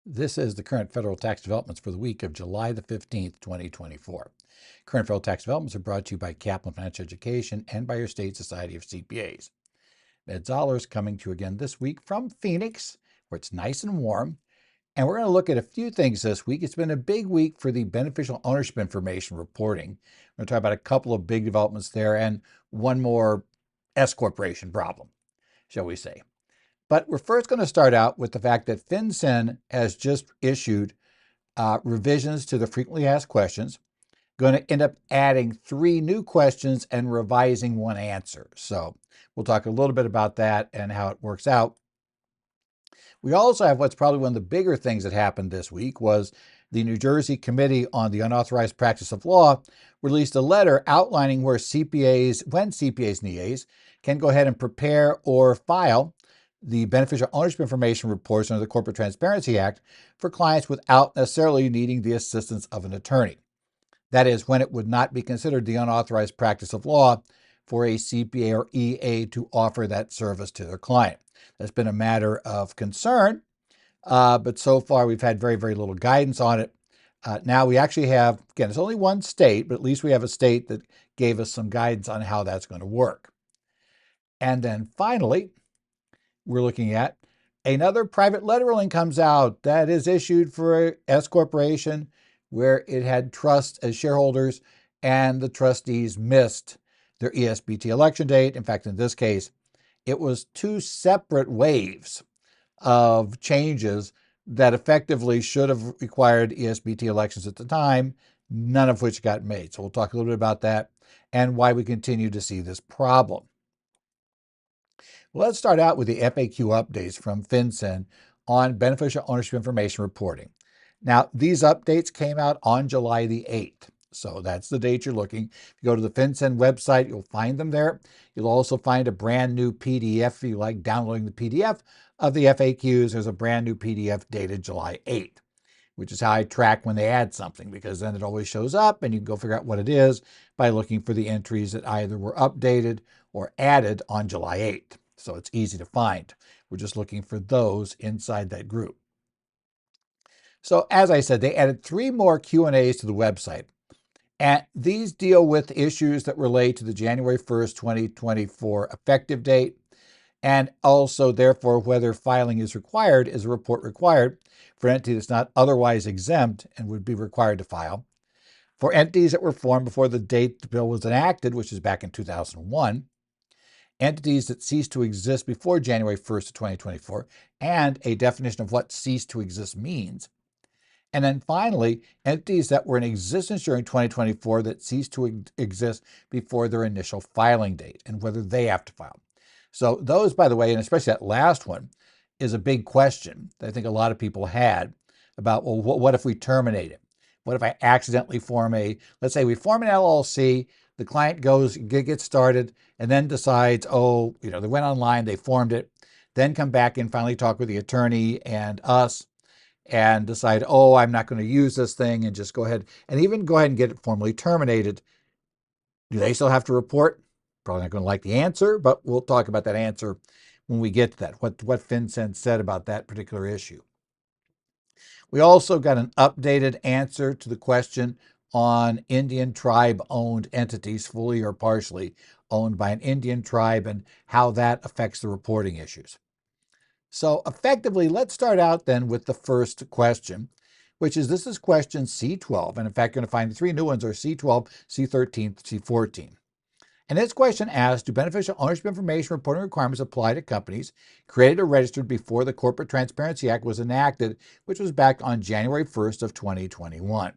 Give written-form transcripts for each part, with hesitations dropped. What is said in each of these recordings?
This is the current federal tax developments for the week of July the 15th, 2024. Current federal tax developments are brought to you by Kaplan Financial Education and by your state society of CPAs. Ed Zoller's coming to you again this week from Phoenix, where it's nice and warm. And we're going to look at a few things this week. It's been a big week for the beneficial ownership information reporting. We're going to talk about a couple of big developments there and one more S corporation problem, shall we say. But we're first going to start out with the fact that FinCEN has just issued revisions to the frequently asked questions, going to end up adding 3 new questions and revising 1 answer. So we'll talk a little bit about that and how it works out. We also have what's probably one of the bigger things that happened this week was the New Jersey Committee on the Unauthorized Practice of Law released a letter outlining when CPAs and EAs can go ahead and prepare or file the beneficial ownership information reports under the Corporate Transparency Act for clients without necessarily needing the assistance of an attorney. That is, when it would not be considered the unauthorized practice of law for a CPA or EA to offer that service to their client. That's been a matter of concern, but so far we've had very, very little guidance on it. Now we actually have, again, it's only one state, but at least we have a state that gave us some guidance on how that's going to work. And then finally, we're looking at another private letter ruling comes out that is issued for S corporation where it had trusts as shareholders and the trustees missed their ESBT election date. In fact, in this case, it was 2 separate waves of changes that effectively should have required ESBT elections at the time, none of which got made. So we'll talk a little bit about that and why we continue to see this problem. Well, let's start out with the FAQ updates from FinCEN on beneficial ownership information reporting. Now, these updates came out on July the 8th. So that's the date you're looking. If you go to the FinCEN website, you'll find them there. You'll also find a brand new PDF if you like downloading the PDF of the FAQs. There's a brand new PDF dated July 8th, which is how I track when they add something, because then it always shows up and you can go figure out what it is by looking for the entries that either were updated or added on July 8th. So it's easy to find. We're just looking for those inside that group. So as I said, they added 3 more Q&As to the website. And these deal with issues that relate to the January 1st, 2024 effective date, and also, therefore, whether filing is required. Is a report required for an entity that's not otherwise exempt and would be required to file? For entities that were formed before the date the bill was enacted, which is back in 2001, entities that ceased to exist before January 1st of 2024, and a definition of what cease to exist means. And then finally, entities that were in existence during 2024 that ceased to exist before their initial filing date and whether they have to file. So those, by the way, and especially that last one, is a big question that I think a lot of people had about, well, what if we terminate it? What if I accidentally let's say we form an LLC, the client gets started, and then decides, they went online, they formed it, then come back and finally talk with the attorney and us and decide, I'm not going to use this thing, and just go ahead and get it formally terminated. Do they still have to report? Probably not going to like the answer, but we'll talk about that answer when we get to that, what FinCEN said about that particular issue. We also got an updated answer to the question on Indian tribe-owned entities, fully or partially owned by an Indian tribe, and how that affects the reporting issues. So effectively, let's start out then with the first question, which is, this is question C12. And in fact, you're going to find the 3 new ones are C12, C13, C14. And this question asks, do beneficial ownership information reporting requirements apply to companies created or registered before the Corporate Transparency Act was enacted, which was back on January 1st of 2021?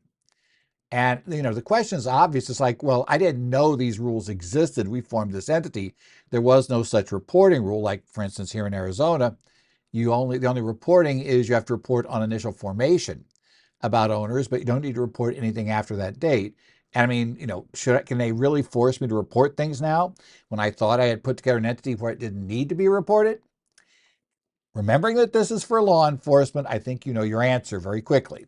And, the question is obvious. It's like, well, I didn't know these rules existed. We formed this entity. There was no such reporting rule. Like, for instance, here in Arizona, the only reporting is you have to report on initial formation about owners, but you don't need to report anything after that date. And I mean, can they really force me to report things now when I thought I had put together an entity where it didn't need to be reported? Remembering that this is for law enforcement, I think you know your answer very quickly,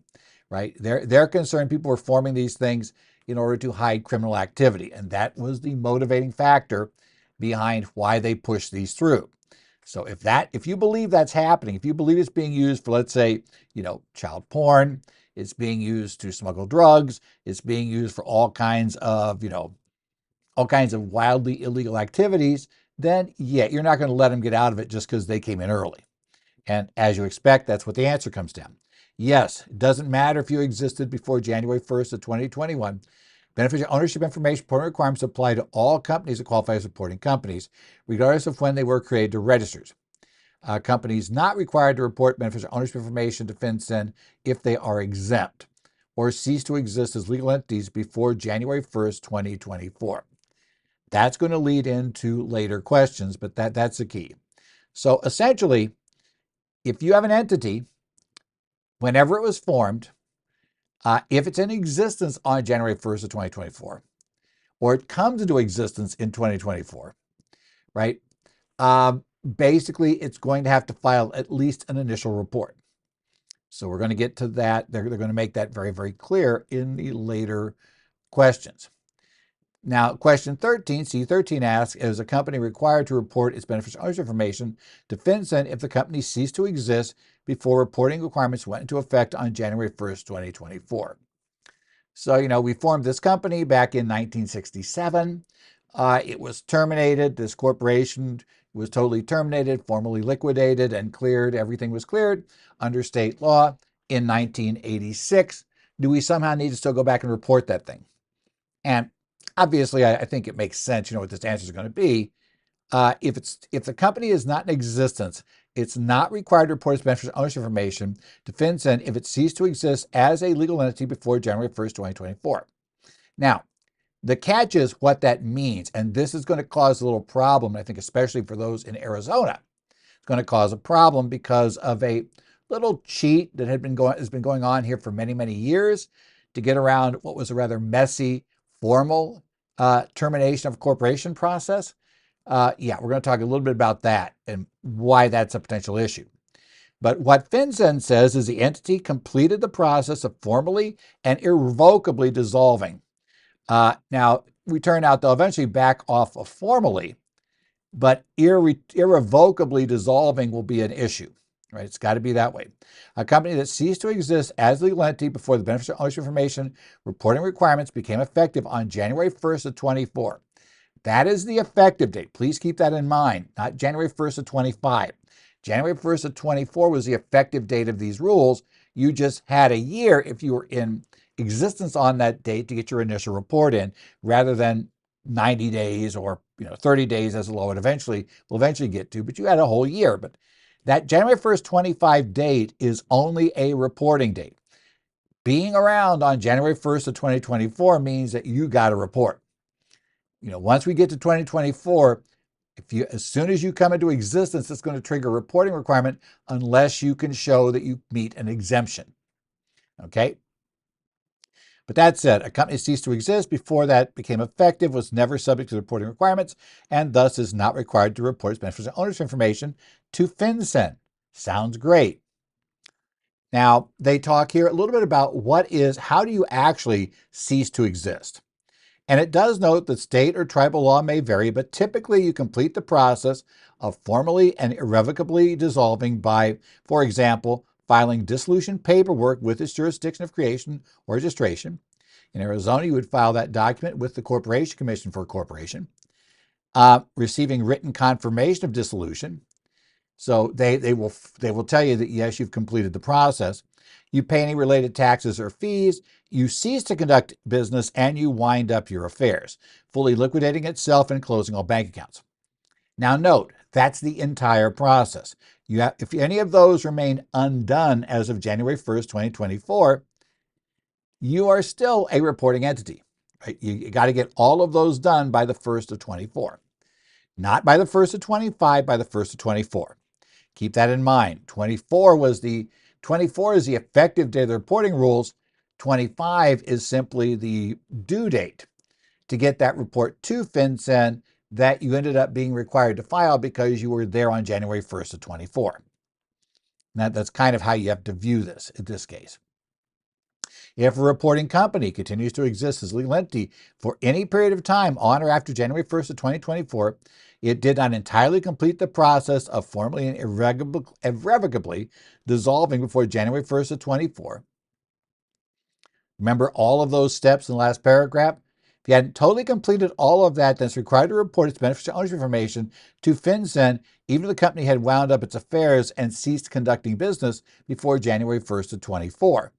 right? They're concerned people were forming these things in order to hide criminal activity. And that was the motivating factor behind why they pushed these through. So if you believe that's happening, if you believe it's being used for, let's say, child porn, it's being used to smuggle drugs, it's being used for all kinds of wildly illegal activities, then yeah, you're not going to let them get out of it just because they came in early. And as you expect, that's what the answer comes down. Yes, it doesn't matter if you existed before January 1st of 2021. Beneficiary ownership information reporting requirements apply to all companies that qualify as reporting companies, regardless of when they were created or registered. Companies not required to report beneficiary ownership information to FinCEN if they are exempt or cease to exist as legal entities before January 1st, 2024. That's going to lead into later questions, but that's the key. So essentially, if you have an entity, whenever it was formed, if it's in existence on January 1st of 2024, or it comes into existence in 2024, right? Basically, it's going to have to file at least an initial report. So we're going to get to that. They're going to make that very, very clear in the later questions. Now, question 13, C13 asks, is a company required to report its beneficial ownership information to FinCEN if the company ceased to exist before reporting requirements went into effect on January 1st, 2024? So, we formed this company back in 1967. It was terminated. This corporation was totally terminated, formally liquidated and cleared. Everything was cleared under state law in 1986. Do we somehow need to still go back and report that thing? And obviously, I think it makes sense, what this answer is going to be. If the company is not in existence, it's not required to report its beneficial ownership information to FinCEN if it ceased to exist as a legal entity before January 1st, 2024. Now, the catch is what that means, and this is going to cause a little problem, I think, especially for those in Arizona. It's going to cause a problem because of a little cheat that has been going on here for many, many years to get around what was a rather messy, formal termination of corporation process. We're going to talk a little bit about that and why that's a potential issue. But what FinCEN says is the entity completed the process of formally and irrevocably dissolving. Now, we turn out they'll eventually back off of formally, but irrevocably dissolving will be an issue, right? It's got to be that way. A company that ceased to exist as a legal entity before the beneficial ownership information reporting requirements became effective on January 1st of 24. That is the effective date. Please keep that in mind, not January 1st of 25. January 1st of 24 was the effective date of these rules. You just had a year if you were in existence on that date to get your initial report in, rather than 90 days or 30 days as the law will eventually get to, but you had a whole year. But that January 1st, 25 date is only a reporting date. Being around on January 1st of 2024 means that you got to report. Once we get to 2024, as soon as you come into existence, it's going to trigger a reporting requirement unless you can show that you meet an exemption. Okay? But that said, a company ceased to exist before that became effective, was never subject to the reporting requirements, and thus is not required to report its beneficial ownership information to FinCEN. Sounds great. Now, they talk here a little bit about how do you actually cease to exist? And it does note that state or tribal law may vary, but typically you complete the process of formally and irrevocably dissolving by, for example, filing dissolution paperwork with its jurisdiction of creation or registration. In Arizona, you would file that document with the Corporation Commission for a corporation. Receiving written confirmation of dissolution. So they will tell you that, yes, you've completed the process. You pay any related taxes or fees. You cease to conduct business, and you wind up your affairs, fully liquidating itself and closing all bank accounts. Now note, that's the entire process. If any of those remain undone as of January 1st, 2024, you are still a reporting entity. Right? You got to get all of those done by the 1st of 24. Not by the 1st of 25, by the 1st of 24. Keep that in mind. 24 is the effective date of the reporting rules. 25 is simply the due date to get that report to FinCEN that you ended up being required to file because you were there on January 1st of 24. That's kind of how you have to view this in this case. If a reporting company continues to exist as a legal entity for any period of time on or after January 1st of 2024, it did not entirely complete the process of formally and irrevocably dissolving before January 1st of 24. Remember all of those steps in the last paragraph? If you hadn't totally completed all of that, then it's required to report its beneficial ownership information to FinCEN, even if the company had wound up its affairs and ceased conducting business before January 1st of 24.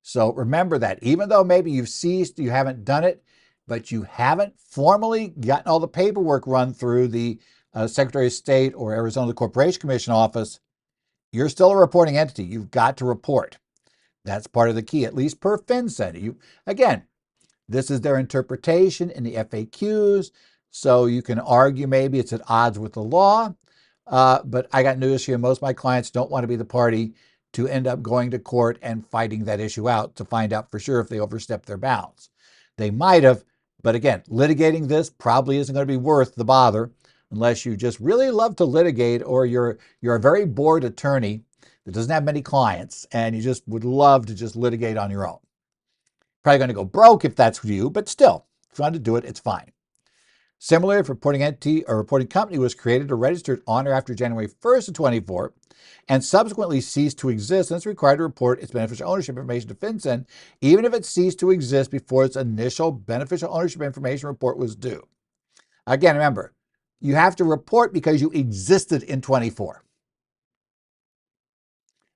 So remember that even though maybe you've ceased, you haven't done it, but you haven't formally gotten all the paperwork run through the Secretary of State or Arizona Corporation Commission office, you're still a reporting entity. You've got to report. That's part of the key, at least per FinCEN. Again, this is their interpretation in the FAQs, so you can argue maybe it's at odds with the law, but I got news for you. Most of my clients don't want to be the party to end up going to court and fighting that issue out to find out for sure if they overstepped their bounds. They might have, but again, litigating this probably isn't going to be worth the bother unless you just really love to litigate or you're a very bored attorney that doesn't have many clients and you just would love to just litigate on your own. Probably going to go broke if that's you, but still, if you want to do it, it's fine. Similarly, if a reporting entity or reporting company was created or registered on or after January 1st of 24 and subsequently ceased to exist, then it's required to report its beneficial ownership information to FinCEN, even if it ceased to exist before its initial beneficial ownership information report was due. Again, remember, you have to report because you existed in 24.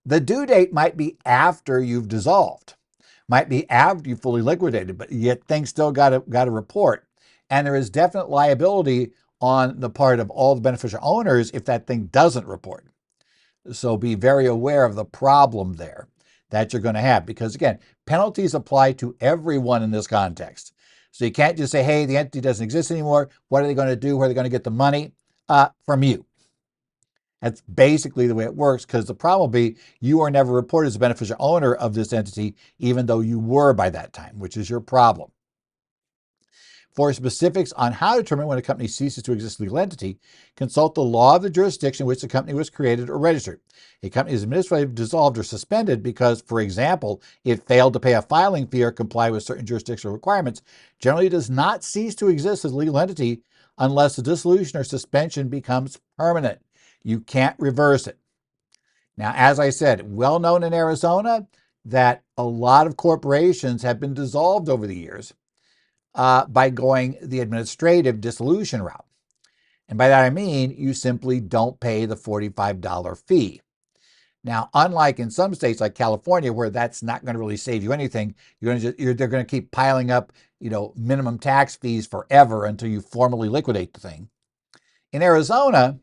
The due date might be after you've dissolved, might be after you fully liquidated, but yet things still got to report. And there is definite liability on the part of all the beneficial owners if that thing doesn't report. So be very aware of the problem there that you're going to have, because again, penalties apply to everyone in this context. So you can't just say, hey, the entity doesn't exist anymore. What are they going to do? Where are they going to get the money? From you. That's basically the way it works, because the problem will be you are never reported as a beneficial owner of this entity, even though you were by that time, which is your problem. For specifics on how to determine when a company ceases to exist as a legal entity, consult the law of the jurisdiction in which the company was created or registered. A company is administratively dissolved or suspended because, for example, it failed to pay a filing fee or comply with certain jurisdictional requirements. Generally does not cease to exist as a legal entity unless the dissolution or suspension becomes permanent. You can't reverse it. Now, as I said, well known in Arizona that a lot of corporations have been dissolved over the years by going the administrative dissolution route. And by that I mean you simply don't pay the $45 fee. Now, unlike in some states like California, where that's not going to really save you anything, they're going to keep piling up, minimum tax fees forever until you formally liquidate the thing. In Arizona,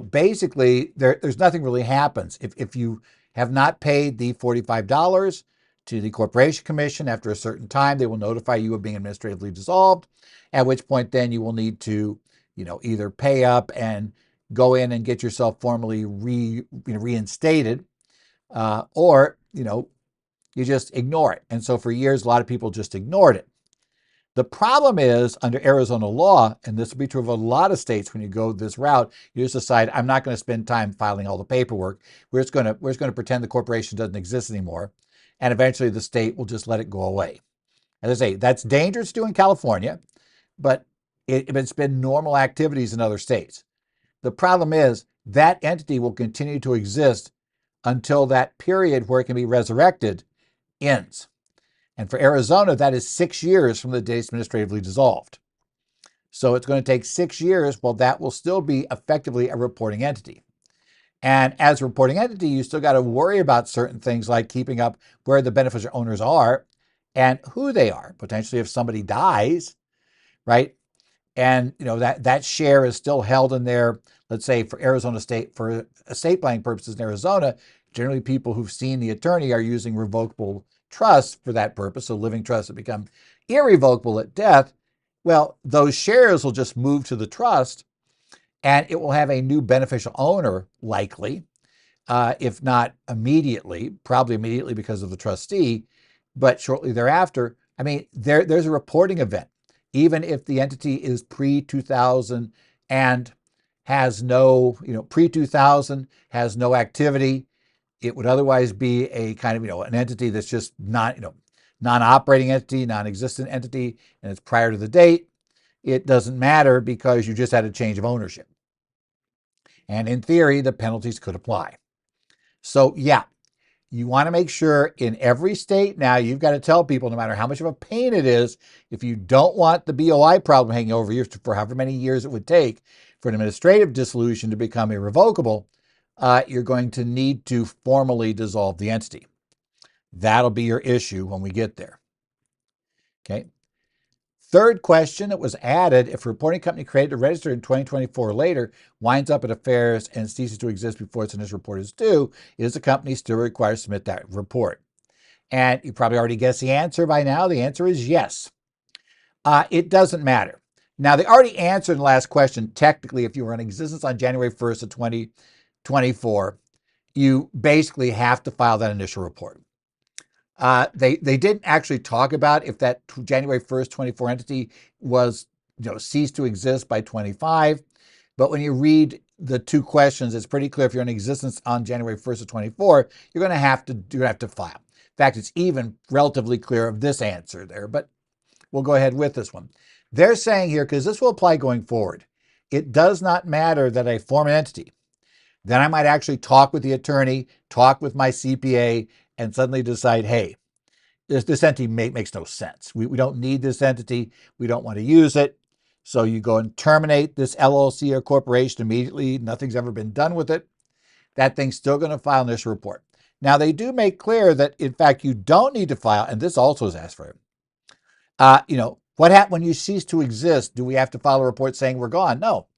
basically there's nothing really happens. If you have not paid the $45 to the Corporation Commission after a certain time, they will notify you of being administratively dissolved, at which point then you will need to, either pay up and go in and get yourself formally reinstated, or, you just ignore it. And so for years, a lot of people just ignored it. The problem is under Arizona law, and this will be true of a lot of states when you go this route, you just decide, I'm not going to spend time filing all the paperwork. We're just going to pretend the corporation doesn't exist anymore. And eventually the state will just let it go away. As I say, that's dangerous to do in California, but it's been normal activities in other states. The problem is that entity will continue to exist until that period where it can be resurrected ends. And for Arizona, that is 6 years from the day it's administratively dissolved. So it's going to take 6 years while that will still be effectively a reporting entity. And as a reporting entity, you still got to worry about certain things like keeping up where the beneficial owners are and who they are. Potentially if somebody dies, right? And that share is still held in there. Let's say for Arizona State, for estate planning purposes in Arizona, generally people who've seen the attorney are using revocable trusts for that purpose. So living trusts have become irrevocable at death. Well, those shares will just move to the trust and it will have a new beneficial owner likely, if not immediately, probably immediately because of the trustee, but shortly thereafter. I mean, there's a reporting event. Even if the entity is pre-2000 and has no, pre-2000 has no activity, It would otherwise be a kind of, an entity that's just not, non-operating entity, non-existent entity, and it's prior to the date. It doesn't matter because you just had a change of ownership. And in theory, the penalties could apply. So yeah, you want to make sure in every state now, you've got to tell people, no matter how much of a pain it is, if you don't want the BOI problem hanging over you for however many years it would take for an administrative dissolution to become irrevocable, you're going to need to formally dissolve the entity. That'll be your issue when we get there. Okay. Third question that was added: if a reporting company created or registered in 2024 or later winds up at affairs and ceases to exist before its initial report is due, is the company still required to submit that report? And you probably already guessed the answer by now. The answer is yes. It doesn't matter. Now, they already answered in the last question. Technically, if you were in existence on January 1st of 2024, you basically have to file that initial report. They didn't actually talk about if that January 1st, 24 entity was, ceased to exist by 25. But when you read the two questions, it's pretty clear if you're in existence on January 1st of 24, you're going to have to file. In fact, it's even relatively clear of this answer there, but we'll go ahead with this one. They're saying here, because this will apply going forward, it does not matter that I form an entity. Then I might actually talk with the attorney, talk with my CPA, and suddenly decide, hey, this entity makes no sense. We don't need this entity. We don't want to use it. So you go and terminate this LLC or corporation immediately. Nothing's ever been done with it. That thing's still going to file an initial report. Now, they do make clear that, in fact, you don't need to file, and this also is asked for. What happens when you cease to exist? Do we have to file a report saying we're gone? No.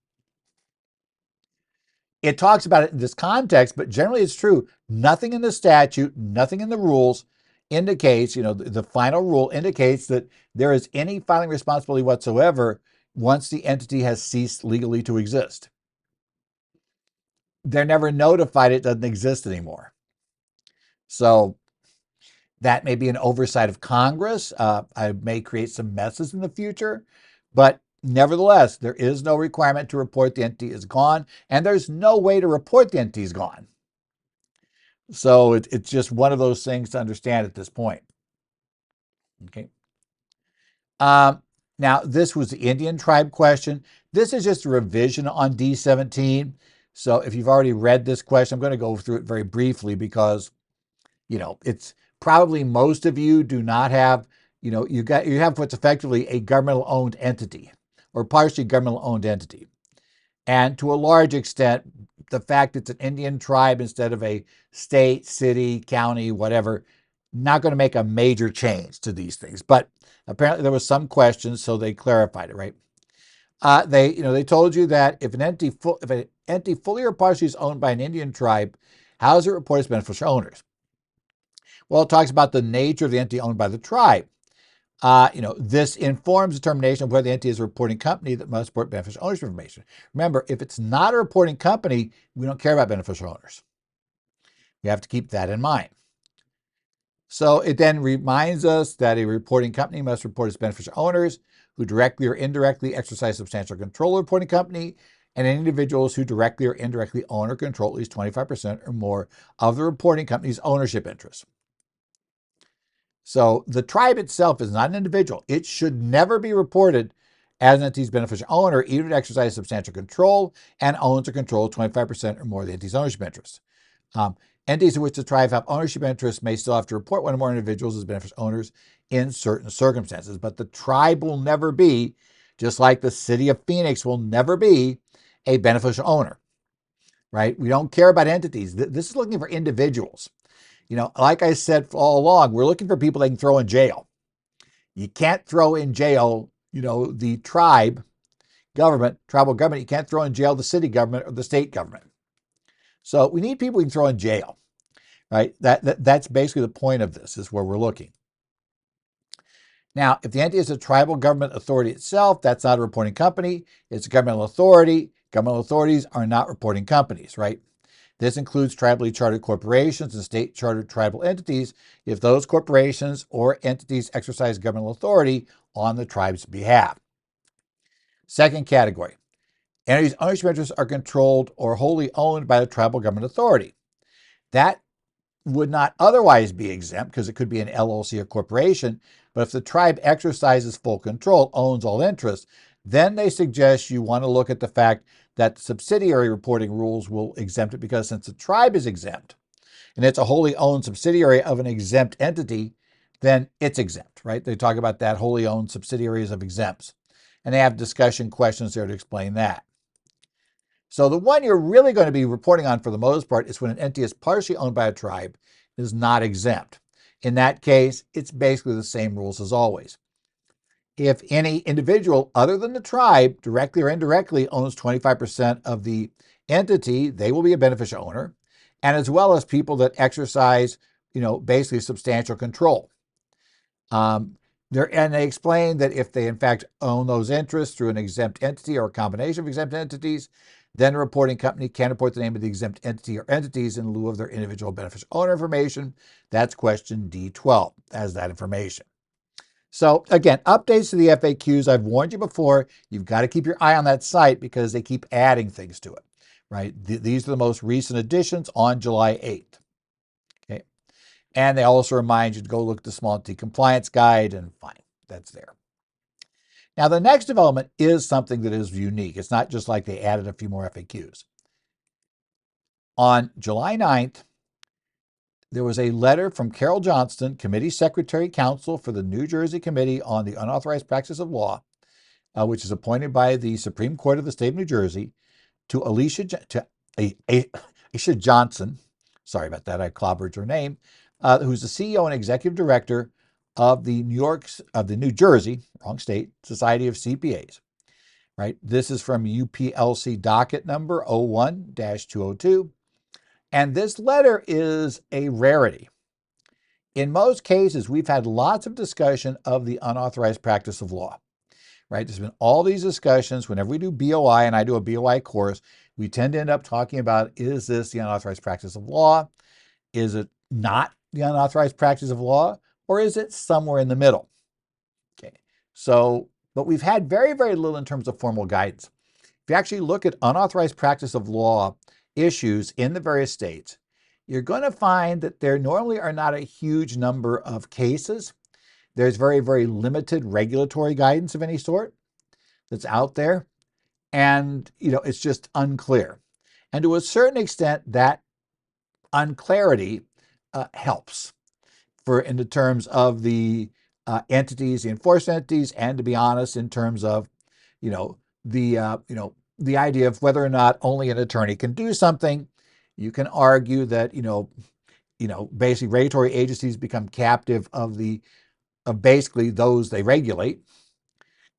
It talks about it in this context, but generally it's true. Nothing in the statute, nothing in the rules indicates, the final rule indicates that there is any filing responsibility whatsoever once the entity has ceased legally to exist. They're never notified it doesn't exist anymore. So that may be an oversight of Congress. I may create some messes in the future, but nevertheless, there is no requirement to report the entity is gone, and there's no way to report the entity is gone. So it's just one of those things to understand at this point. Okay. Now, this was the Indian tribe question. This is just a revision on D17. So if you've already read this question, I'm going to go through it very briefly because, it's probably most of you do not have, you have what's effectively a governmental-owned entity or partially governmental-owned entity. And to a large extent, the fact it's an Indian tribe instead of a state, city, county, whatever, not going to make a major change to these things. But apparently there was some questions, so they clarified it, right? They told you that if an entity fully or partially is owned by an Indian tribe, how does it report its beneficial owners? Well, it talks about the nature of the entity owned by the tribe. This informs determination of whether the entity is a reporting company that must report beneficial ownership information. Remember, if it's not a reporting company, we don't care about beneficial owners. You have to keep that in mind. So it then reminds us that a reporting company must report its beneficial owners who directly or indirectly exercise substantial control of the reporting company, and individuals who directly or indirectly own or control at least 25% or more of the reporting company's ownership interests. So the tribe itself is not an individual. It should never be reported as an entity's beneficial owner, even if it exercises substantial control and owns or controls 25% or more of the entity's ownership interests. Entities in which the tribe have ownership interests may still have to report one or more individuals as beneficial owners in certain circumstances, but the tribe will never be, just like the city of Phoenix will never be, a beneficial owner, right? We don't care about entities. This is looking for individuals. Like I said all along, we're looking for people they can throw in jail. You can't throw in jail, the tribal government. You can't throw in jail the city government or the state government. So we need people we can throw in jail, right? That's basically the point of this, is where we're looking. Now, if the entity is a tribal government authority itself, that's not a reporting company. It's a governmental authority. Governmental authorities are not reporting companies, right? This includes tribally chartered corporations and state chartered tribal entities if those corporations or entities exercise governmental authority on the tribe's behalf. Second category, entities' ownership interests are controlled or wholly owned by the tribal government authority. That would not otherwise be exempt because it could be an LLC or corporation. But if the tribe exercises full control, owns all interest, then they suggest you want to look at the fact that subsidiary reporting rules will exempt it, because since the tribe is exempt and it's a wholly owned subsidiary of an exempt entity, then it's exempt, right? They talk about that, wholly owned subsidiaries of exempts. And they have discussion questions there to explain that. So the one you're really going to be reporting on for the most part is when an entity is partially owned by a tribe and is not exempt. In that case, it's basically the same rules as always. If any individual other than the tribe, directly or indirectly, owns 25% of the entity, they will be a beneficial owner, and as well as people that exercise, basically substantial control. And they explain that if they in fact own those interests through an exempt entity or a combination of exempt entities, then a reporting company can report the name of the exempt entity or entities in lieu of their individual beneficial owner information. That's question D12 as that information. So again, updates to the FAQs. I've warned you before, you've got to keep your eye on that site because they keep adding things to it, right? These are the most recent additions on July 8th. Okay. And they also remind you to go look at the small entity compliance guide, and fine, that's there. Now, the next development is something that is unique. It's not just like they added a few more FAQs. On July 9th, there was a letter from Carol Johnston, Committee Secretary Counsel for the New Jersey Committee on the Unauthorized Practice of Law, which is appointed by the Supreme Court of the State of New Jersey, to Alicia Johnson. Sorry about that, I clobbered her name. Who's the CEO and Executive Director of the New Jersey, wrong state, Society of CPAs. Right? This is from UPLC docket number 01-202. And this letter is a rarity. In most cases, we've had lots of discussion of the unauthorized practice of law. Right? There's been all these discussions. Whenever we do BOI, and I do a BOI course, we tend to end up talking about, is this the unauthorized practice of law? Is it not the unauthorized practice of law? Or is it somewhere in the middle? Okay. So, but we've had very, very little in terms of formal guidance. If you actually look at unauthorized practice of law issues in the various states, you're going to find that there normally are not a huge number of cases. There's very, very limited regulatory guidance of any sort that's out there. And, it's just unclear. And to a certain extent, that unclarity helps in the terms of the entities, the enforced entities, and to be honest, in terms of, the idea of whether or not only an attorney can do something. You can argue that, basically regulatory agencies become captive of basically those they regulate.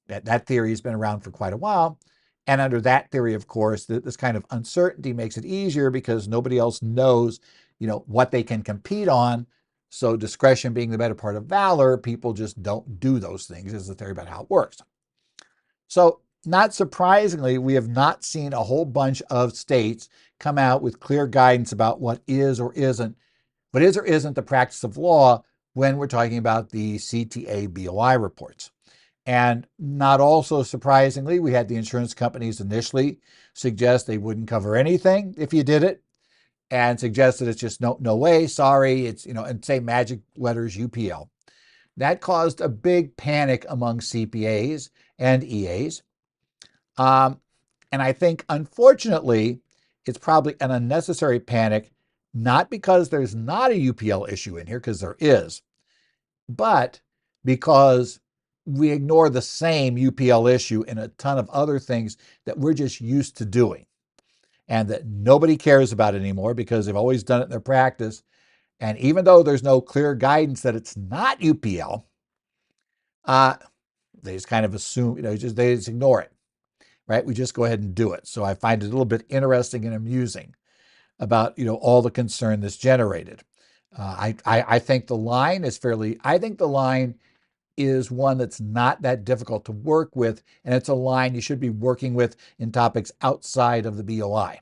That theory has been around for quite a while. And under that theory, of course, this kind of uncertainty makes it easier because nobody else knows, what they can compete on. So discretion being the better part of valor, people just don't do those things, is the theory about how it works. So not surprisingly, we have not seen a whole bunch of states come out with clear guidance about what is or isn't the practice of law when we're talking about the CTA BOI reports. And not also surprisingly, we had the insurance companies initially suggest they wouldn't cover anything if you did it, and suggest that it's just no way, sorry, it's, and say magic letters UPL. That caused a big panic among CPAs and EAs. And I think, unfortunately, it's probably an unnecessary panic, not because there's not a UPL issue in here, because there is, but because we ignore the same UPL issue in a ton of other things that we're just used to doing and that nobody cares about anymore because they've always done it in their practice. And even though there's no clear guidance that it's not UPL, they just kind of assume, they just ignore it, right? We just go ahead and do it. So I find it a little bit interesting and amusing about, all the concern that's generated. I think the line is one that's not that difficult to work with, and it's a line you should be working with in topics outside of the BOI.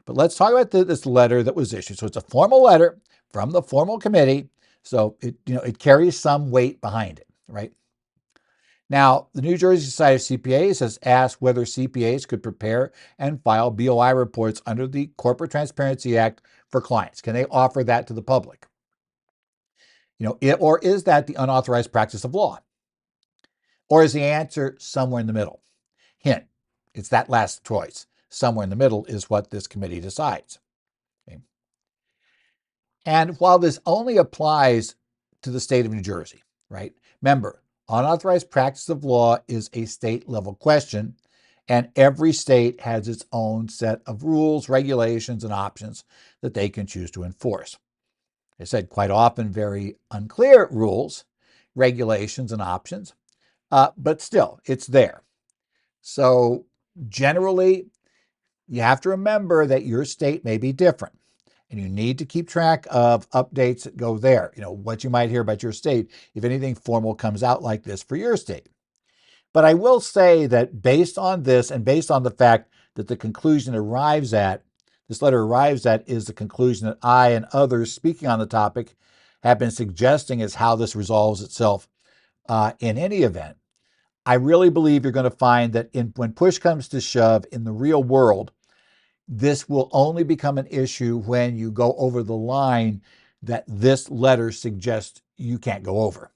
But let's talk about this letter that was issued. So it's a formal letter from the formal committee, so it carries some weight behind it, right? Now, the New Jersey Society of CPAs has asked whether CPAs could prepare and file BOI reports under the Corporate Transparency Act for clients? Can they offer that to the public? Or is that the unauthorized practice of law? Or is the answer somewhere in the middle? Hint, it's that last choice. Somewhere in the middle is what this committee decides. Okay. And while this only applies to the state of New Jersey, right? Remember, unauthorized practice of law is a state level question, and every state has its own set of rules, regulations, and options that they can choose to enforce. I said quite often very unclear rules, regulations, and options, but still, it's there. So generally, you have to remember that your state may be different, and you need to keep track of updates that go there. What you might hear about your state if anything formal comes out like this for your state. But I will say that based on this and based on the fact that the conclusion this letter arrives at is the conclusion that I and others speaking on the topic have been suggesting is how this resolves itself in any event. I really believe you're going to find that when push comes to shove in the real world, this will only become an issue when you go over the line that this letter suggests you can't go over.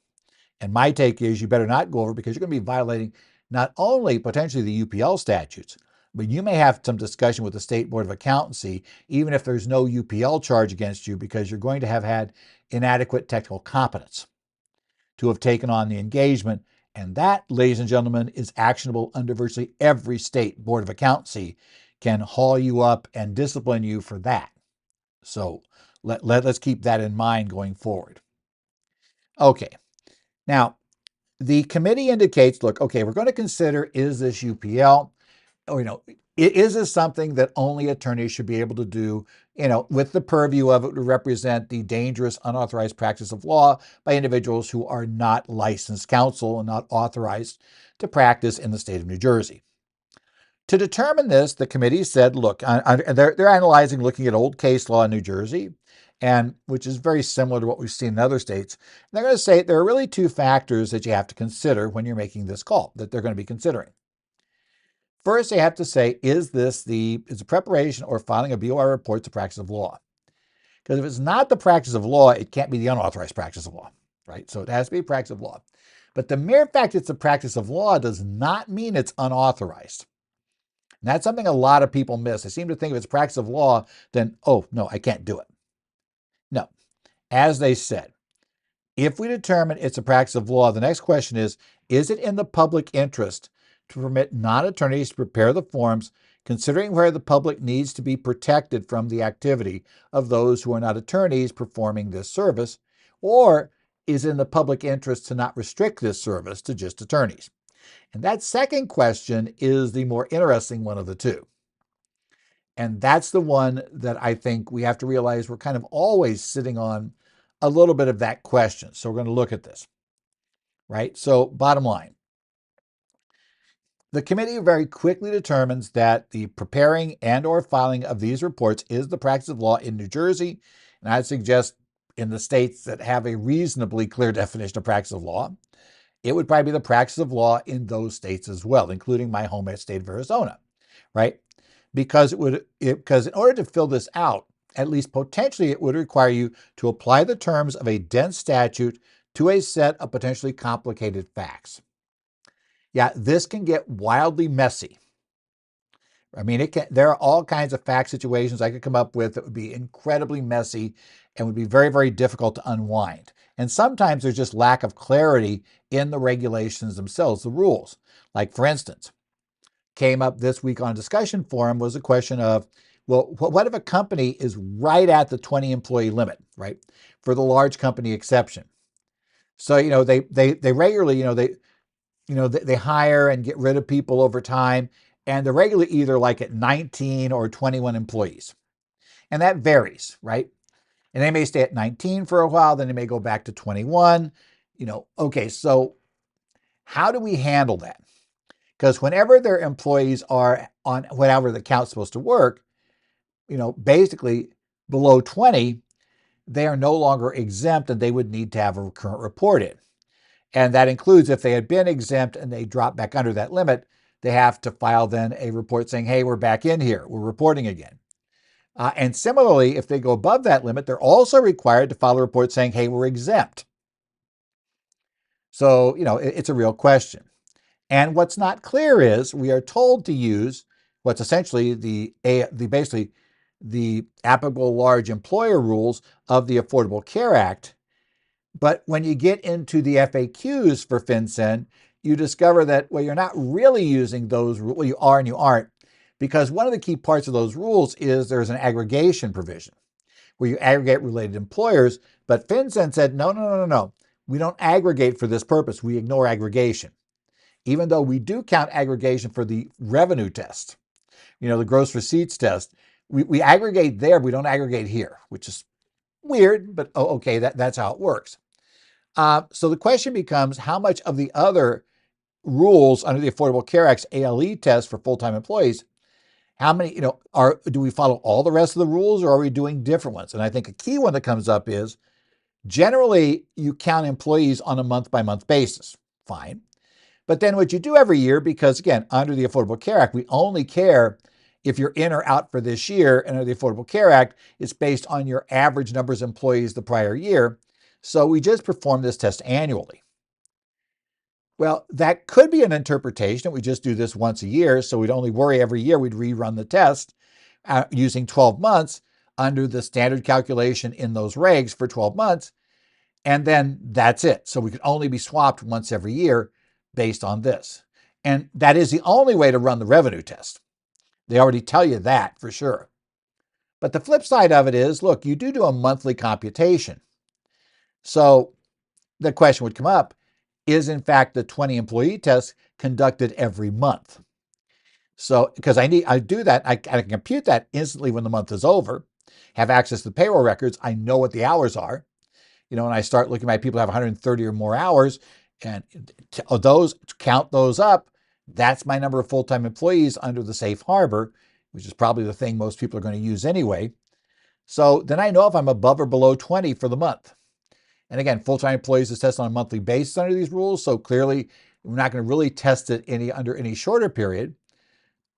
And my take is you better not go over because you're going to be violating not only potentially the UPL statutes, but you may have some discussion with the State Board of Accountancy, even if there's no UPL charge against you, because you're going to have had inadequate technical competence to have taken on the engagement. And that, ladies and gentlemen, is actionable under virtually every State Board of Accountancy can haul you up and discipline you for that. So let's keep that in mind going forward. Okay. Now, the committee indicates, look, okay, we're going to consider, is this UPL? Or, is this something that only attorneys should be able to do, with the purview of it to represent the dangerous unauthorized practice of law by individuals who are not licensed counsel and not authorized to practice in the state of New Jersey. To determine this, the committee said, look, they're analyzing, looking at old case law in New Jersey, and which is very similar to what we've seen in other states. And they're going to say there are really two factors that you have to consider when you're making this call, that they're going to be considering. First, they have to say, is the preparation or filing of BOI reports the practice of law? Because if it's not the practice of law, it can't be the unauthorized practice of law, right? So it has to be a practice of law. But the mere fact it's a practice of law does not mean it's unauthorized. And that's something a lot of people miss. They seem to think if it's practice of law, then, oh, no, I can't do it. No. As they said, if we determine it's a practice of law, the next question is it in the public interest to permit non-attorneys to prepare the forms, considering where the public needs to be protected from the activity of those who are not attorneys performing this service, or is it in the public interest to not restrict this service to just attorneys? And that second question is the more interesting one of the two. And that's the one that I think we have to realize we're kind of always sitting on a little bit of that question. So we're going to look at this, right? So bottom line, the committee very quickly determines that the preparing and or filing of these reports is the practice of law in New Jersey. And I'd suggest in the states that have a reasonably clear definition of practice of law, it would probably be the practice of law in those states as well, including my home state of Arizona, right? Because in order to fill this out, at least potentially, it would require you to apply the terms of a dense statute to a set of potentially complicated facts. Yeah, this can get wildly messy. I mean, there are all kinds of fact situations I could come up with that would be incredibly messy and would be very, very difficult to unwind. And sometimes there's just lack of clarity in the regulations themselves, the rules. Like, for instance, came up this week on a discussion forum was a question of, well, what if a company is right at the 20 employee limit, right? For the large company exception. So, they regularly, they hire and get rid of people over time, and they're regularly either like at 19 or 21 employees. And that varies, right? And they may stay at 19 for a while, then they may go back to 21. Okay, so how do we handle that? Because whenever their employees are on whatever the count's supposed to work, basically below 20, they are no longer exempt and they would need to have a current report in. And that includes if they had been exempt and they drop back under that limit, they have to file then a report saying, hey, we're back in here, we're reporting again. And similarly, if they go above that limit, they're also required to file a report saying, hey, we're exempt. So, it's a real question. And what's not clear is we are told to use what's essentially basically the applicable large employer rules of the Affordable Care Act. But when you get into the FAQs for FinCEN, you discover that, well, you're not really using those rules. Well, you are and you aren't, because one of the key parts of those rules is there's an aggregation provision where you aggregate related employers. But FinCEN said, no, no, no, no, no. We don't aggregate for this purpose. We ignore aggregation, even though we do count aggregation for the revenue test, the gross receipts test. We aggregate there, we don't aggregate here, which is weird, but okay, that's how it works. So the question becomes, how much of the other rules under the Affordable Care Act's ALE test for full-time employees, how many, do we follow all the rest of the rules, or are we doing different ones? And I think a key one that comes up is, generally, you count employees on a month-by-month basis. Fine. But then what you do every year, because again, under the Affordable Care Act, we only care if you're in or out for this year, and under the Affordable Care Act, it's based on your average numbers of employees the prior year. So we just perform this test annually. Well, that could be an interpretation. We just do this once a year, so we'd only worry every year we'd rerun the test using 12 months under the standard calculation in those regs for 12 months. And then that's it. So we could only be swapped once every year based on this. And that is the only way to run the revenue test. They already tell you that for sure. But the flip side of it is, look, you do a monthly computation. So the question would come up, is in fact the 20 employee test conducted every month? So, because I do that, I can compute that instantly when the month is over, have access to the payroll records, I know what the hours are. And I start looking at people who have 130 or more hours, and count those up. That's my number of full-time employees under the safe harbor, which is probably the thing most people are going to use anyway. So then I know if I'm above or below 20 for the month. And again, full-time employees is tested on a monthly basis under these rules. So clearly, we're not going to really test it under any shorter period.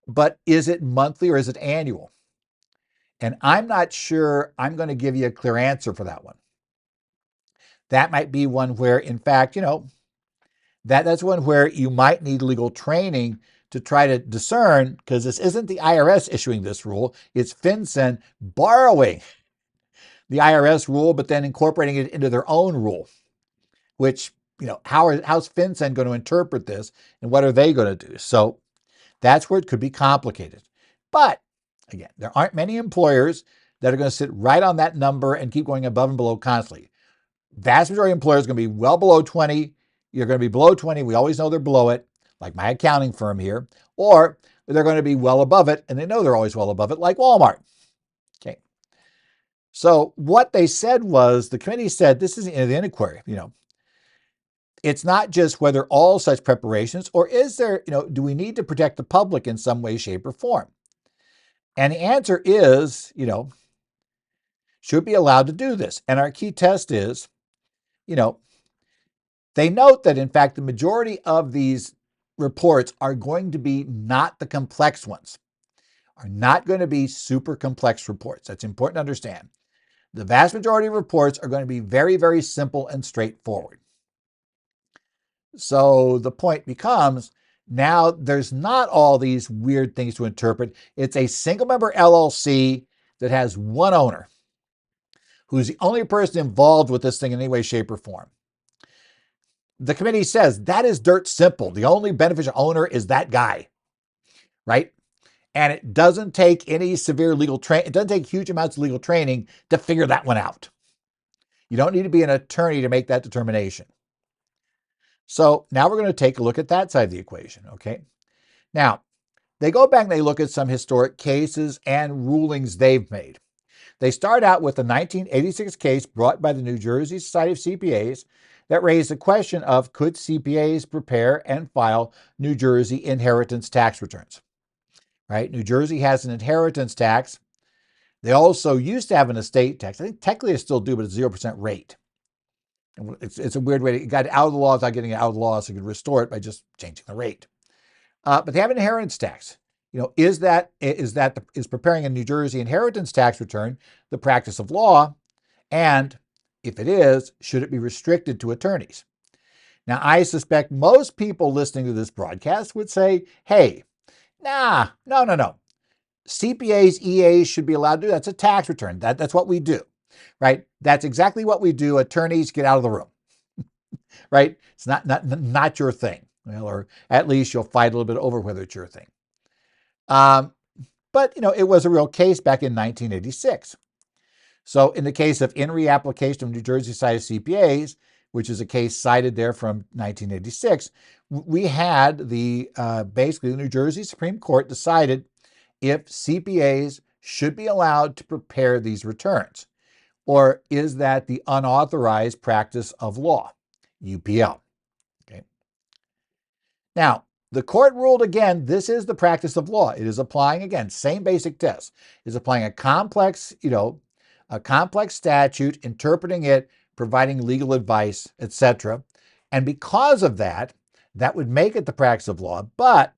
But is it monthly or is it annual? And I'm not sure I'm going to give you a clear answer for that one. That might be one where, in fact, that's one where you might need legal training to try to discern, because this isn't the IRS issuing this rule. It's FinCEN borrowing the IRS rule, but then incorporating it into their own rule, which, how's FinCEN going to interpret this, and what are they going to do? So that's where it could be complicated. But again, there aren't many employers that are going to sit right on that number and keep going above and below constantly. Vast majority of employers are going to be well below 20. You're going to be below 20. We always know they're below it, like my accounting firm here, or they're going to be well above it, and they know they're always well above it, like Walmart. Okay. So what they said was, the committee said, this is the inquiry, it's not just whether all such preparations, or is there, do we need to protect the public in some way, shape, or form? And the answer is, should be allowed to do this. And our key test is, they note that, in fact, the majority of these reports are going to be not the complex ones, are not going to be super complex reports. That's important to understand. The vast majority of reports are going to be very, very simple and straightforward. So the point becomes, now there's not all these weird things to interpret. It's a single member LLC that has one owner, who's the only person involved with this thing in any way, shape, or form. The committee says that is dirt simple. The only beneficial owner is that guy, right? And it doesn't take any severe legal training. It doesn't take huge amounts of legal training to figure that one out. You don't need to be an attorney to make that determination. So now we're going to take a look at that side of the equation, okay? Now, they go back and they look at some historic cases and rulings they've made. They start out with a 1986 case brought by the New Jersey Society of CPAs that raised the question of, could CPAs prepare and file New Jersey inheritance tax returns? Right? New Jersey has an inheritance tax. They also used to have an estate tax. I think technically they still do, but it's 0% rate. It's a weird way. It got out of the law without getting it out of the law, so you could restore it by just changing the rate. But they have an inheritance tax. is preparing a New Jersey inheritance tax return the practice of law? And if it is, should it be restricted to attorneys? Now, I suspect most people listening to this broadcast would say, hey, no. CPAs, EAs should be allowed to do that. That's a tax return. That's what we do, right? That's exactly what we do. Attorneys, get out of the room, right? It's not your thing. Well, or at least you'll fight a little bit over whether it's your thing. But it was a real case back in 1986. So in the case of in reapplication of New Jersey Society of CPAs, which is a case cited there from 1986, we had basically the New Jersey Supreme Court decided if CPAs should be allowed to prepare these returns, or is that the unauthorized practice of law, UPL. Okay. Now, the court ruled again, this is the practice of law. It is applying, again, same basic test. It is applying a complex statute, interpreting it, providing legal advice, etc. And because of that, that would make it the practice of law. But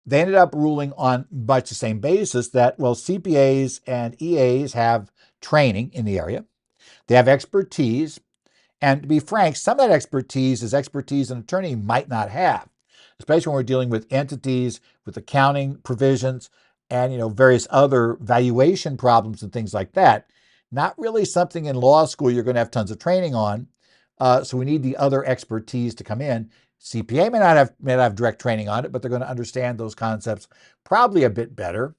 they ended up ruling on much the same basis that, well, CPAs and EAs have training in the area. They have expertise. And to be frank, some of that expertise is expertise an attorney might not have, especially when we're dealing with entities, with accounting provisions, and various other valuation problems and things like that. Not really something in law school you're going to have tons of training on. So we need the other expertise to come in. CPA may not have direct training on it, but they're going to understand those concepts probably a bit better,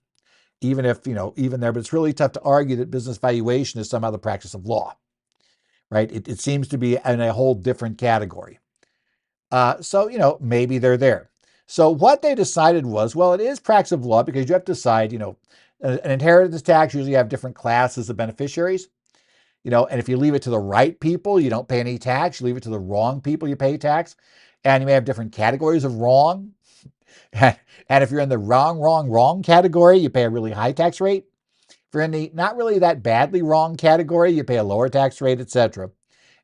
even there. But it's really tough to argue that business valuation is somehow the practice of law, right? It seems to be in a whole different category. So maybe they're there. So what they decided was, well, it is practice of law because you have to decide, an inheritance tax usually have different classes of beneficiaries. And if you leave it to the right people, you don't pay any tax. You leave it to the wrong people, you pay tax. And you may have different categories of wrong. And if you're in the wrong category, you pay a really high tax rate. If you're in the not really that badly wrong category, you pay a lower tax rate, etc.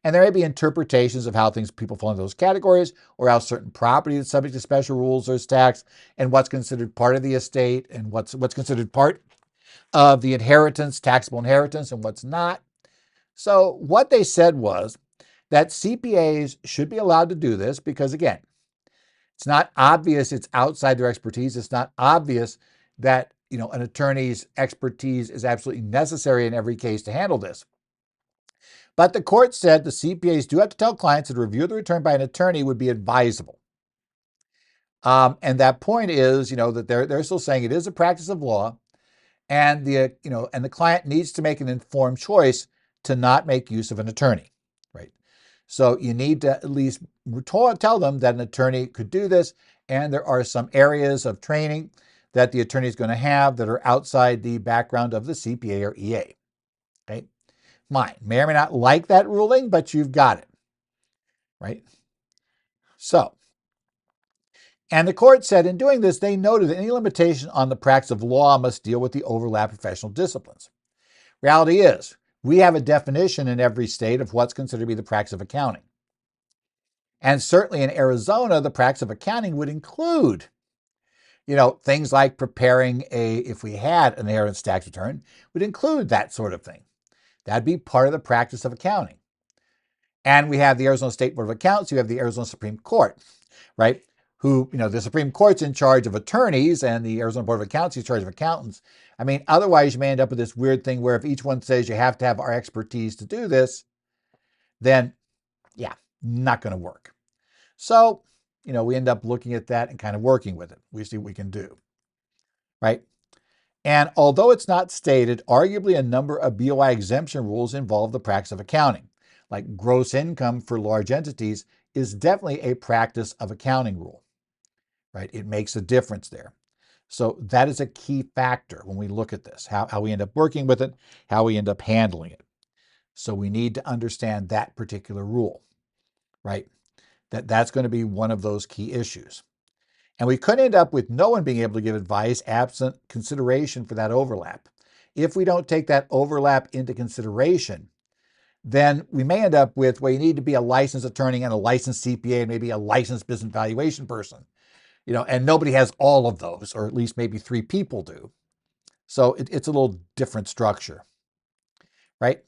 And there may be interpretations of how people fall into those categories, or how certain property is subject to special rules or is taxed, and what's considered part of the estate, and what's considered part of the inheritance, taxable inheritance, and what's not. So what they said was that CPAs should be allowed to do this because, again, it's not obvious it's outside their expertise. It's not obvious that an attorney's expertise is absolutely necessary in every case to handle this. But the court said the CPAs do have to tell clients that a review of the return by an attorney would be advisable. And that point is, that they're still saying it is a practice of law, and the client needs to make an informed choice to not make use of an attorney, right? So you need to at least tell them that an attorney could do this, and there are some areas of training that the attorney is going to have that are outside the background of the CPA or EA. Okay, fine. May or may not like that ruling, but you've got it, right? So, and the court said in doing this, they noted that any limitation on the practice of law must deal with the overlap of professional disciplines. Reality is, we have a definition in every state of what's considered to be the practice of accounting. And certainly in Arizona, the practice of accounting would include, things like preparing if we had an inheritance tax return, would include that sort of thing. That'd be part of the practice of accounting. And we have the Arizona State Board of Accounts, you have the Arizona Supreme Court, right? Who, the Supreme Court's in charge of attorneys and the Arizona Board of Accounts is in charge of accountants. I mean, otherwise you may end up with this weird thing where if each one says you have to have our expertise to do this, then yeah, not going to work. So, we end up looking at that and kind of working with it. We see what we can do, right? And although it's not stated, arguably a number of BOI exemption rules involve the practice of accounting, like gross income for large entities is definitely a practice of accounting rule, right? It makes a difference there. So that is a key factor when we look at this, how we end up working with it, how we end up handling it. So we need to understand that particular rule, right? That's going to be one of those key issues. And we could end up with no one being able to give advice absent consideration for that overlap. If we don't take that overlap into consideration, then we may end up with, well, you need to be a licensed attorney and a licensed CPA and maybe a licensed business valuation person. and nobody has all of those, or at least maybe 3 people do. So it's a little different structure, right?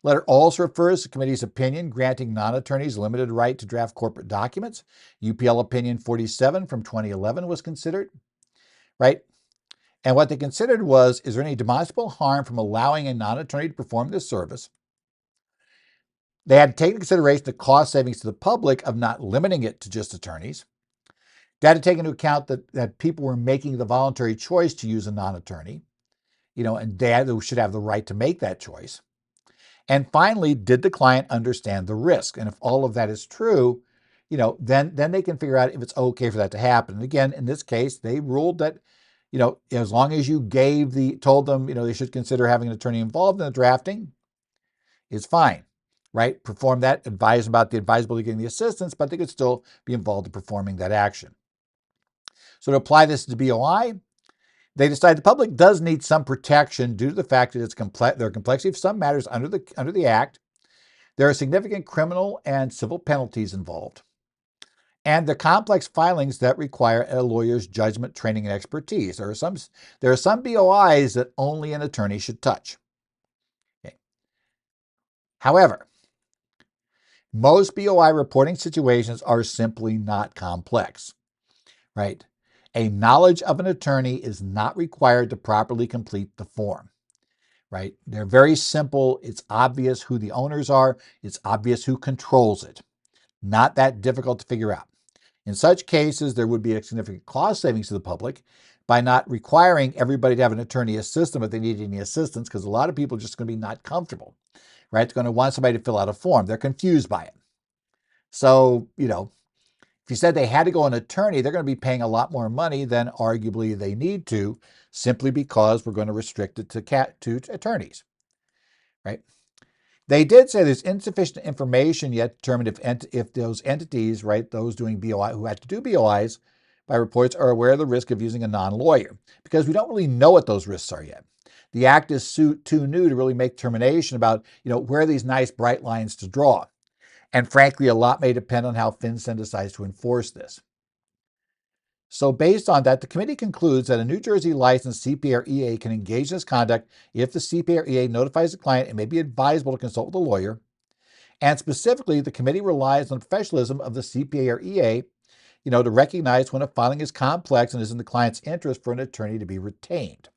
Letter also refers to the committee's opinion granting non-attorneys limited right to draft corporate documents. UPL Opinion 47 from 2011 was considered, right? And what they considered was, is there any demonstrable harm from allowing a non-attorney to perform this service? They had to take into consideration the cost savings to the public of not limiting it to just attorneys. They had to take into account that people were making the voluntary choice to use a non-attorney, and they should have the right to make that choice. And finally, did the client understand the risk? And if all of that is true, then they can figure out if it's okay for that to happen. And again, in this case, they ruled that, as long as you told them, they should consider having an attorney involved in the drafting, is fine, right? Perform that, advise about the advisability of getting the assistance, but they could still be involved in performing that action. So to apply this to BOI, they decide the public does need some protection due to the fact that there are complexity of some matters under the Act. There are significant criminal and civil penalties involved. And the complex filings that require a lawyer's judgment, training, and expertise. There are some BOIs that only an attorney should touch. Okay. However, most BOI reporting situations are simply not complex, right? A knowledge of an attorney is not required to properly complete the form, right? They're very simple. It's obvious who the owners are. It's obvious who controls it. Not that difficult to figure out. In such cases, there would be a significant cost savings to the public by not requiring everybody to have an attorney assist them if they need any assistance, because a lot of people are just going to be not comfortable, right? They're going to want somebody to fill out a form. They're confused by it. So, if you said they had to go an attorney, they're going to be paying a lot more money than arguably they need to, simply because we're going to restrict it to attorneys, right? They did say there's insufficient information yet to determine if those entities, right, those doing BOI, who had to do BOIs by reports, are aware of the risk of using a non-lawyer, because we don't really know what those risks are yet. The Act is too new to really make determination about, where are these nice bright lines to draw. And frankly, a lot may depend on how FinCEN decides to enforce this. So based on that, the committee concludes that a New Jersey licensed CPA or EA can engage in this conduct if the CPA or EA notifies the client it may be advisable to consult with a lawyer. And specifically, the committee relies on the professionalism of the CPA or EA, to recognize when a filing is complex and is in the client's interest for an attorney to be retained.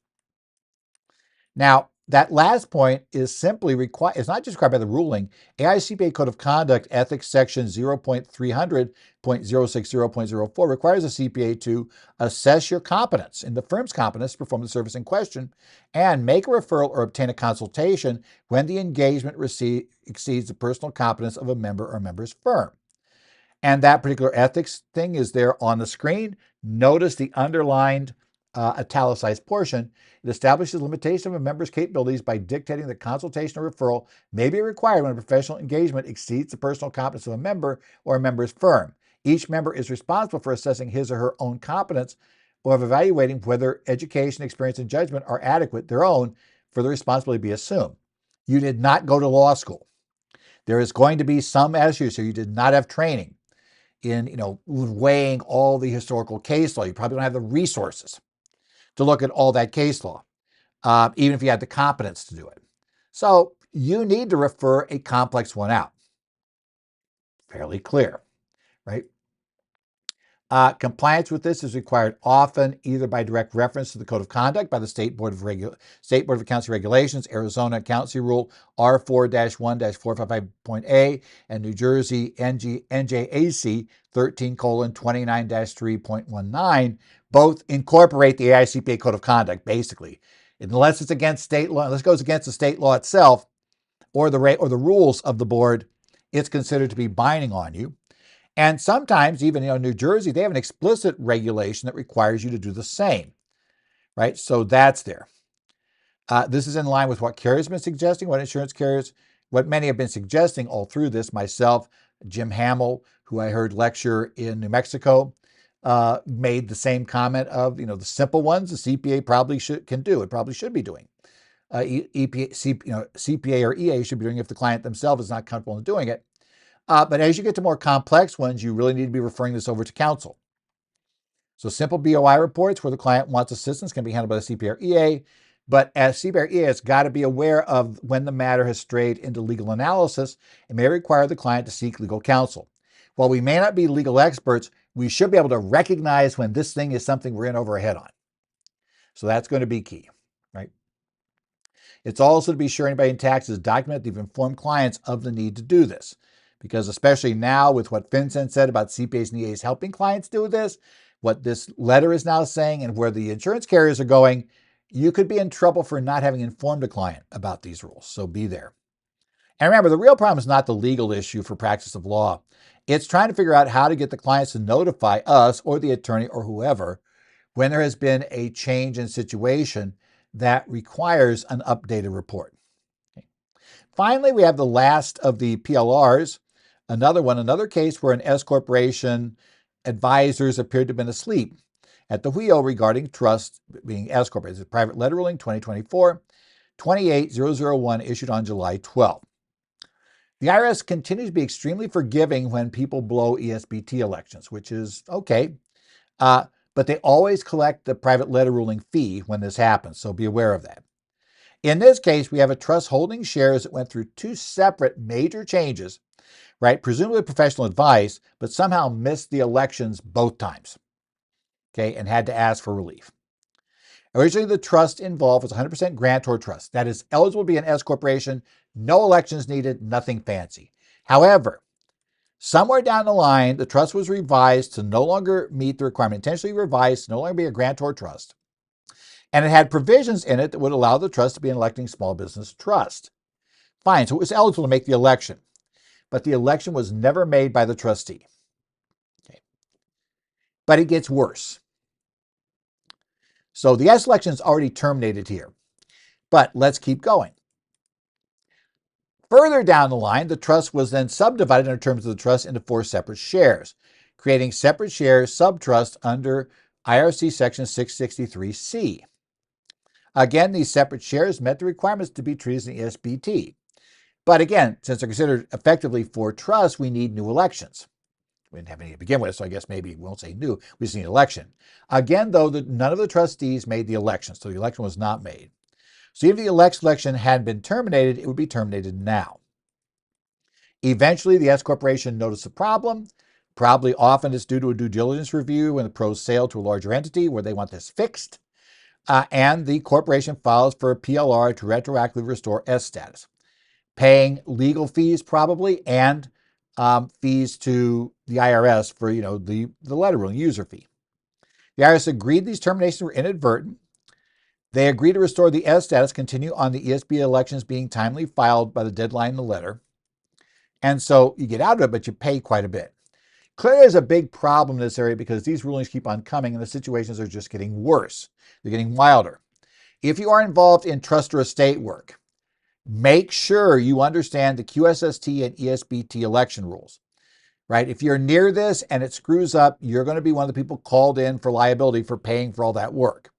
Now, that last point is simply required. It's not just required by the ruling. AICPA Code of Conduct Ethics Section 0.300.060.04 requires a CPA to assess your competence and the firm's competence to perform the service in question and make a referral or obtain a consultation when the engagement exceeds the personal competence of a member or member's firm. And that particular ethics thing is there on the screen. Notice the underlined italicized portion. It establishes limitation of a member's capabilities by dictating that consultation or referral may be required when a professional engagement exceeds the personal competence of a member or a member's firm. Each member is responsible for assessing his or her own competence or of evaluating whether education, experience, and judgment are adequate, their own, for the responsibility to be assumed. You did not go to law school. There is going to be some issues here. You did not have training in, weighing all the historical case law. You probably don't have the resources to look at all that case law, even if you had the competence to do it. So you need to refer a complex one out. Fairly clear, right? Compliance with this is required often either by direct reference to the Code of Conduct by the State Board of Accountancy Regulations, Arizona Accountancy Rule R4-1-455.A, and New Jersey NJAC 13:29-3.19. Both incorporate the AICPA Code of Conduct, basically. Unless it's against state law, unless it goes against the state law itself or the rules of the board, it's considered to be binding on you. And sometimes, even in New Jersey, they have an explicit regulation that requires you to do the same, right? So that's there. This is in line with what carriers have been suggesting, what many have been suggesting all through this. Myself, Jim Hamill, who I heard lecture in New Mexico, made the same comment of, the simple ones the CPA probably can do. It probably should be doing. CPA or EA should be doing if the client themselves is not comfortable in doing it. But as you get to more complex ones, you really need to be referring this over to counsel. So simple BOI reports where the client wants assistance can be handled by the CPA or EA, but as CPA or EA has got to be aware of when the matter has strayed into legal analysis and may require the client to seek legal counsel. While we may not be legal experts, we should be able to recognize when this thing is something we're in over our head on. So that's going to be key, right? It's also to be sure anybody in taxes document they've informed clients of the need to do this. Because especially now with what FinCEN said about CPAs and EAs helping clients do this, what this letter is now saying and where the insurance carriers are going, you could be in trouble for not having informed a client about these rules. So be there. And remember, the real problem is not the legal issue for practice of law. It's trying to figure out how to get the clients to notify us or the attorney or whoever when there has been a change in situation that requires an updated report. Okay. Finally, we have the last of the PLRs, another case where an S corporation advisors appeared to have been asleep at the wheel regarding trust being S corporation. It's a private letter ruling 2024 28001 issued on July 12th. The IRS continues to be extremely forgiving when people blow ESBT elections, which is okay. But they always collect the private letter ruling fee when this happens, so be aware of that. In this case, we have a trust holding shares that went through two separate major changes, right? Presumably professional advice, but somehow missed the elections both times, okay, and had to ask for relief. Originally, the trust involved was 100% grantor trust. That is eligible to be an S corporation, no elections needed, nothing fancy. However, somewhere down the line, the trust was revised to no longer meet the requirement, intentionally revised to no longer be a grantor trust. And it had provisions in it that would allow the trust to be an electing small business trust. Fine, so it was eligible to make the election, but the election was never made by the trustee. Okay. But it gets worse. So the S election is already terminated here, but let's keep going. Further down the line, the trust was then subdivided under terms of the trust into 4 separate shares, creating separate shares subtrust under IRC section 663C. Again, these separate shares met the requirements to be treated as an ESBT. But again, since they're considered effectively for trust, we need new elections. We didn't have any to begin with, so I guess maybe we won't say new, we just need an election. Again, though, none of the trustees made the election, so the election was not made. So even if the election had been terminated, it would be terminated now. Eventually, the S corporation noticed the problem. Probably often it's due to a due diligence review when the pros sale to a larger entity where they want this fixed. And the corporation files for a PLR to retroactively restore S status, paying legal fees probably and fees to the IRS for the letter ruling user fee. The IRS agreed these terminations were inadvertent. They agreed to restore the S status, continue on the ESB elections being timely filed by the deadline in the letter. And so you get out of it, but you pay quite a bit. Clearly, there's a big problem in this area because these rulings keep on coming and the situations are just getting worse. They're getting wilder. If you are involved in trust or estate work, make sure you understand the QSST and ESBT election rules, right? If you're near this and it screws up, you're going to be one of the people called in for liability for paying for all that work.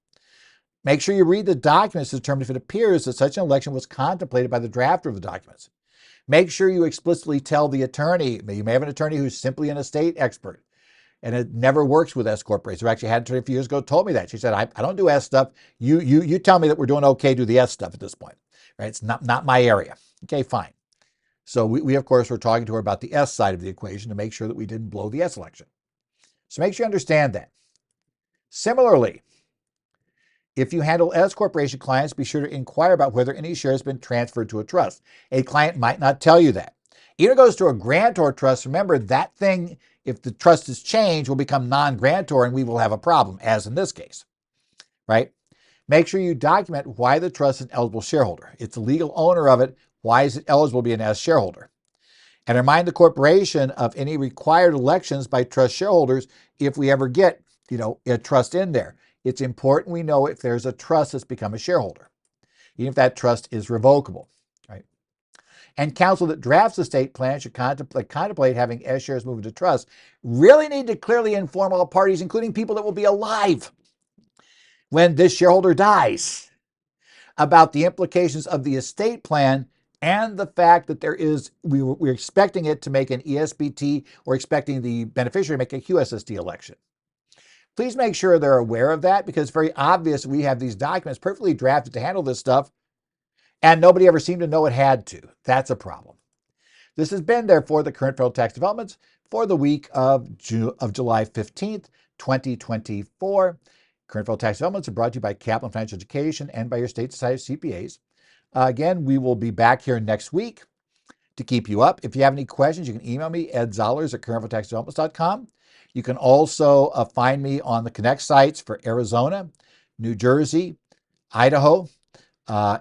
Make sure you read the documents to determine if it appears that such an election was contemplated by the drafter of the documents. Make sure you explicitly tell the attorney. You may have an attorney who's simply an estate expert, and it never works with S corporations. I actually had an attorney a few years ago told me that. She said, I don't do S stuff. You tell me that we're doing okay, do the S stuff at this point. Right? It's not my area. Okay, fine. So we of course, were talking to her about the S side of the equation to make sure that we didn't blow the S election. So make sure you understand that. Similarly, if you handle S corporation clients, be sure to inquire about whether any share has been transferred to a trust. A client might not tell you that. Even if it goes to a grantor trust, remember that thing, if the trust is changed, will become non-grantor and we will have a problem, as in this case, right? Make sure you document why the trust is an eligible shareholder. It's the legal owner of it. Why is it eligible to be an S shareholder? And remind the corporation of any required elections by trust shareholders if we ever get, a trust in there. It's important we know if there's a trust that's become a shareholder, even if that trust is revocable, right? And counsel that drafts the estate plan should contemplate having S shares moved to trust really need to clearly inform all parties, including people that will be alive when this shareholder dies, about the implications of the estate plan and the fact that we're expecting it to make an ESBT or expecting the beneficiary to make a QSST election. Please make sure they're aware of that, because it's very obvious we have these documents perfectly drafted to handle this stuff, and nobody ever seemed to know it had to. That's a problem. This has been, therefore, the current federal tax developments for the week of July 15th, 2024. Current federal tax developments are brought to you by Kaplan Financial Education and by your state society of CPAs. Again, we will be back here next week to keep you up. If you have any questions, you can email me, edzollers@currentfederaltaxdevelopments.com. You can also find me on the Connect sites for Arizona, New Jersey, Idaho,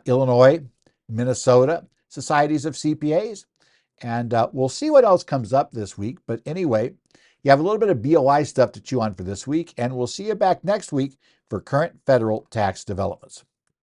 Illinois, Minnesota, societies of CPAs. And we'll see what else comes up this week. But anyway, you have a little bit of BOI stuff to chew on for this week, and we'll see you back next week for current federal tax developments.